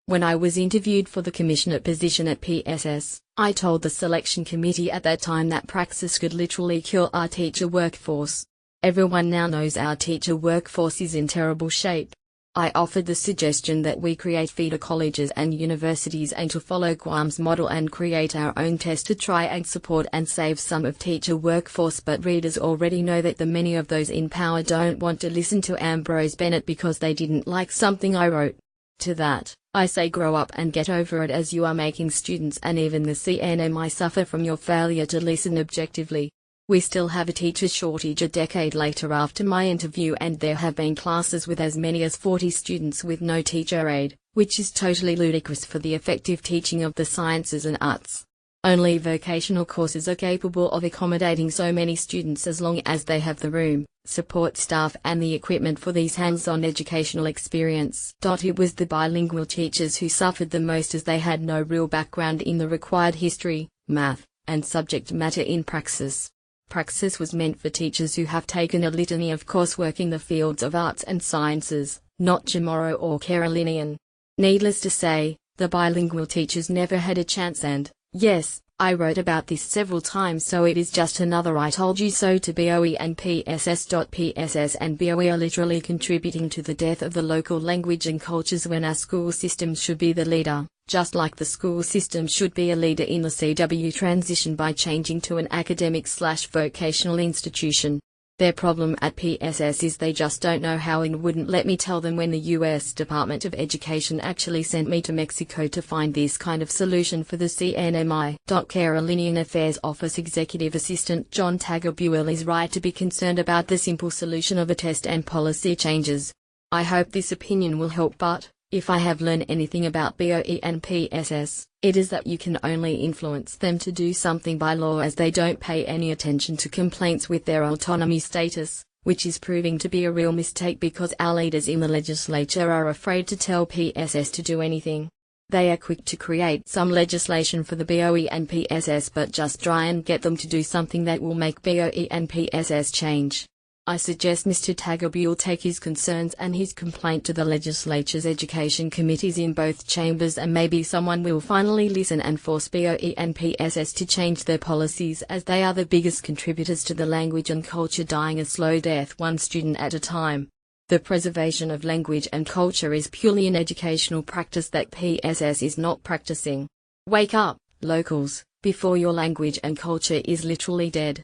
When I was interviewed for the commissioner position at PSS, I told the selection committee at that time that praxis could literally kill our teacher workforce. Everyone now knows our teacher workforce is in terrible shape. I offered the suggestion that we create feeder colleges and universities and to follow Guam's model and create our own test to try and support and save some of teacher workforce, but readers already know that the many of those in power don't want to listen to Ambrose Bennett because they didn't like something I wrote. To that, I say grow up and get over it, as you are making students and even the CNMI suffer from your failure to listen objectively. We still have a teacher shortage a decade later after my interview, and there have been classes with as many as 40 students with no teacher aide, which is totally ludicrous for the effective teaching of the sciences and arts. Only vocational courses are capable of accommodating so many students as long as they have the room, support staff and the equipment for these hands-on educational experience. It was the bilingual teachers who suffered the most, as they had no real background in the required history, math, and subject matter in praxis. Praxis was meant for teachers who have taken a litany of coursework in the fields of arts and sciences, not Chamorro or Carolinian. Needless to say, the bilingual teachers never had a chance, and, yes, I wrote about this several times, so it is just another I told you so to BOE and PSS. PSS and BOE are literally contributing to the death of the local language and cultures when our school system should be the leader, just like the school system should be a leader in the CW transition by changing to an academic/vocational institution. Their problem at PSS is they just don't know how, and wouldn't let me tell them when the US Department of Education actually sent me to Mexico to find this kind of solution for the CNMI. Carolinian Affairs Office Executive Assistant John Tagerbuell is right to be concerned about the simple solution of a test and policy changes. I hope this opinion will help, but if I have learned anything about BOE and PSS, it is that you can only influence them to do something by law, as they don't pay any attention to complaints with their autonomy status, which is proving to be a real mistake because our leaders in the legislature are afraid to tell PSS to do anything. They are quick to create some legislation for the BOE and PSS, but just try and get them to do something that will make BOE and PSS change. I suggest Mr. Tagerbuell take his concerns and his complaint to the legislature's education committees in both chambers, and maybe someone will finally listen and force BOE and PSS to change their policies, as they are the biggest contributors to the language and culture dying a slow death, one student at a time. The preservation of language and culture is purely an educational practice that PSS is not practicing. Wake up, locals, before your language and culture is literally dead.